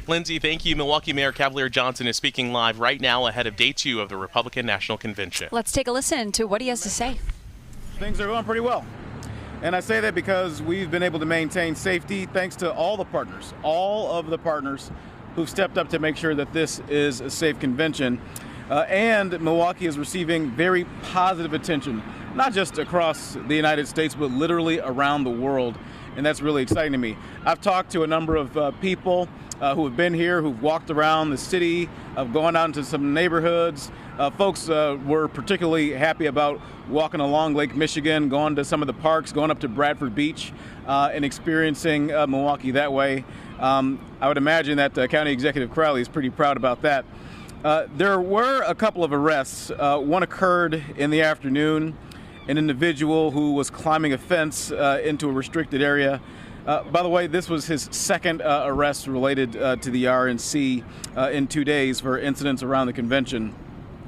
Lindsay, thank you. Milwaukee Mayor Cavalier Johnson is speaking live right now ahead of day 2 of the Republican National Convention. Let's take a listen to what he has to say. Things are going pretty well. And I say that because we've been able to maintain safety thanks to all of the partners who've stepped up to make sure that this is a safe convention. And Milwaukee is receiving very positive attention, not just across the United States, but literally around the world. And that's really exciting to me. I've talked to a number of people who have been here, who've walked around the city, gone out into some neighborhoods. Folks were particularly happy about walking along Lake Michigan, going to some of the parks, going up to Bradford Beach, and experiencing Milwaukee that way. I would imagine that County Executive Crowley is pretty proud about that. There were a couple of arrests. One occurred in the afternoon. An individual who was climbing a fence into a restricted area. By the way, this was his second arrest related to the RNC in 2 days for incidents around the convention.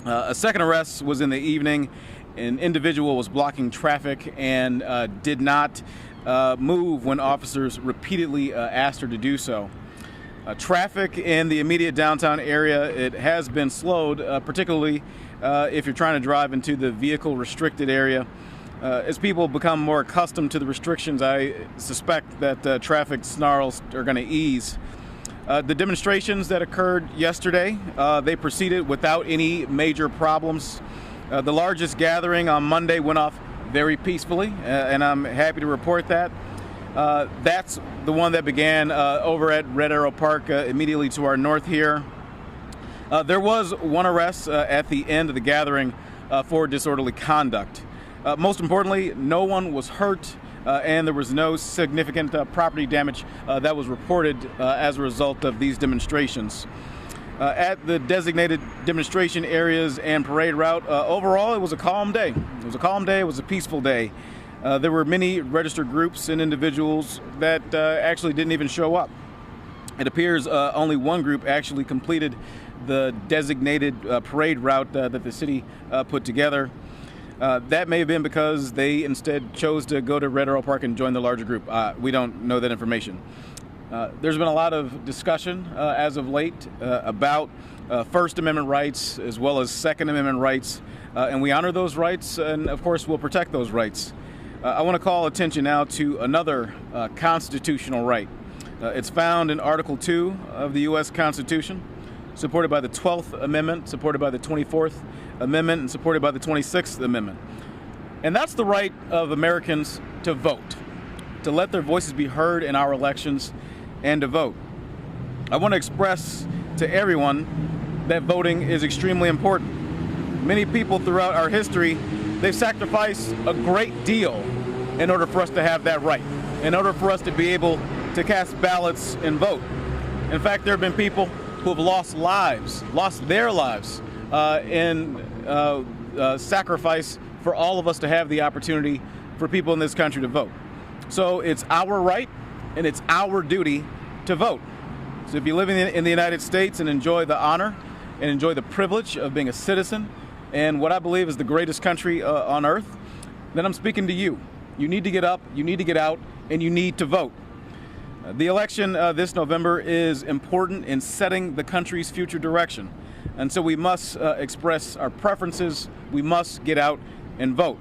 A second arrest was in the evening. An individual was blocking traffic and did not move when officers repeatedly asked her to do so. Traffic in the immediate downtown area, it has been slowed, particularly if you're trying to drive into the vehicle restricted area. As people become more accustomed to the restrictions, I suspect that traffic snarls are going to ease. The demonstrations that occurred yesterday, they proceeded without any major problems. The largest gathering on Monday went off very peacefully, and I'm happy to report that. That's the one that began over at Red Arrow Park, immediately to our north here. There was one arrest at the end of the gathering for disorderly conduct. Most importantly, no one was hurt, and there was no significant property damage that was reported as a result of these demonstrations. At the designated demonstration areas and parade route, overall, it was a calm day. It was a peaceful day. There were many registered groups and individuals that actually didn't even show up. It appears only one group actually completed the designated parade route that the city put together. That may have been because they instead chose to go to Red Arrow Park and join the larger group. We don't know that information. There's been a lot of discussion as of late about First Amendment rights as well as Second Amendment rights, and we honor those rights, and of course we'll protect those rights. I want to call attention now to another constitutional right. It's found in Article 2 of the U.S. Constitution, supported by the 12th Amendment, supported by the 24th Amendment, and supported by the 26th Amendment. And that's the right of Americans to vote, to let their voices be heard in our elections, and to vote. I want to express to everyone that voting is extremely important. Many people throughout our history, they've sacrificed a great deal in order for us to have that right, in order for us to be able to cast ballots and vote. In fact, there have been people who have lost their lives in sacrifice for all of us to have the opportunity for people in this country to vote. So it's our right and it's our duty to vote. So if you live in the United States and enjoy the honor and enjoy the privilege of being a citizen in what I believe is the greatest country on earth, then I'm speaking to you. You need to get up, you need to get out, and you need to vote. The election this November is important in setting the country's future direction. And so we must express our preferences. We must get out and vote.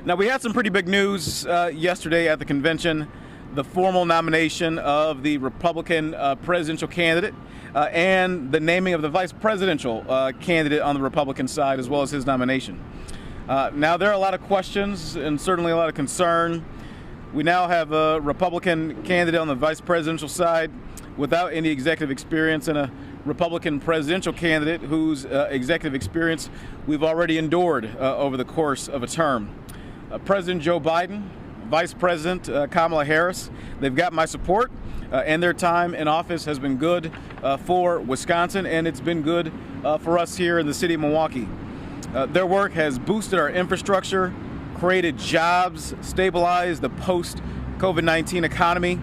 Now, we had some pretty big news yesterday at the convention. The formal nomination of the Republican presidential candidate and the naming of the vice presidential candidate on the Republican side, as well as his nomination. Now, there are a lot of questions and certainly a lot of concern. We now have a Republican candidate on the vice presidential side without any executive experience and a Republican presidential candidate whose executive experience we've already endured over the course of a term. President Joe Biden, Vice President Kamala Harris, they've got my support, and their time in office has been good for Wisconsin, and it's been good for us here in the city of Milwaukee. Their work has boosted our infrastructure, created jobs, stabilized the post-COVID-19 economy,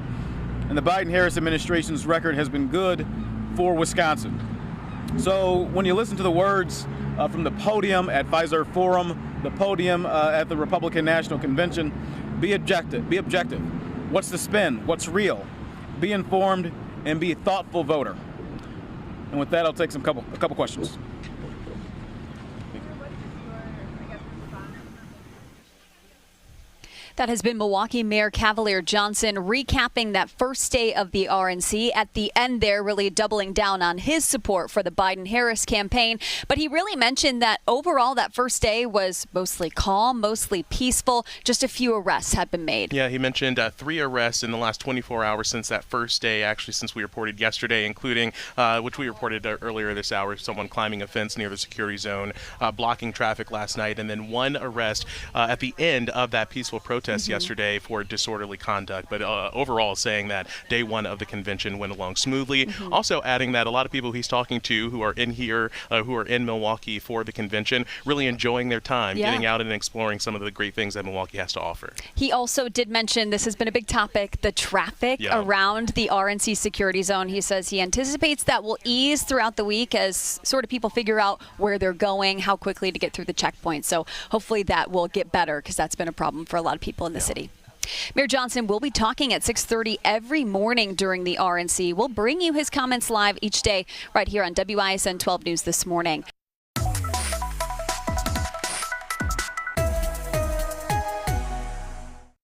and the Biden-Harris administration's record has been good for Wisconsin. So when you listen to the words from the podium at Fiserv Forum, the podium at the Republican National Convention, be objective. What's the spin? What's real? Be informed and be a thoughtful voter. And with that, I'll take a couple questions. That has been Milwaukee Mayor Cavalier Johnson recapping that first day of the RNC. At the end there, really doubling down on his support for the Biden-Harris campaign. But he really mentioned that overall that first day was mostly calm, mostly peaceful. Just a few arrests have been made. Yeah, he mentioned 3 arrests in the last 24 hours since that first day, actually since we reported yesterday, including, which we reported earlier this hour, someone climbing a fence near the security zone, blocking traffic last night, and then 1 arrest at the end of that peaceful protest yesterday for disorderly conduct. But overall saying that day 1 of the convention went along smoothly. Also adding that a lot of people he's talking to who are in here, who are in Milwaukee for the convention, really enjoying their time, getting out and exploring some of the great things that Milwaukee has to offer. He also did mention, this has been a big topic, the traffic around the RNC security zone. He says he anticipates that will ease throughout the week as sort of people figure out where they're going, how quickly to get through the checkpoints. So hopefully that will get better, because that's been a problem for a lot of people in the city. Mayor Johnson will be talking at 6:30 every morning during the RNC. We'll bring you his comments live each day right here on WISN 12 News this morning.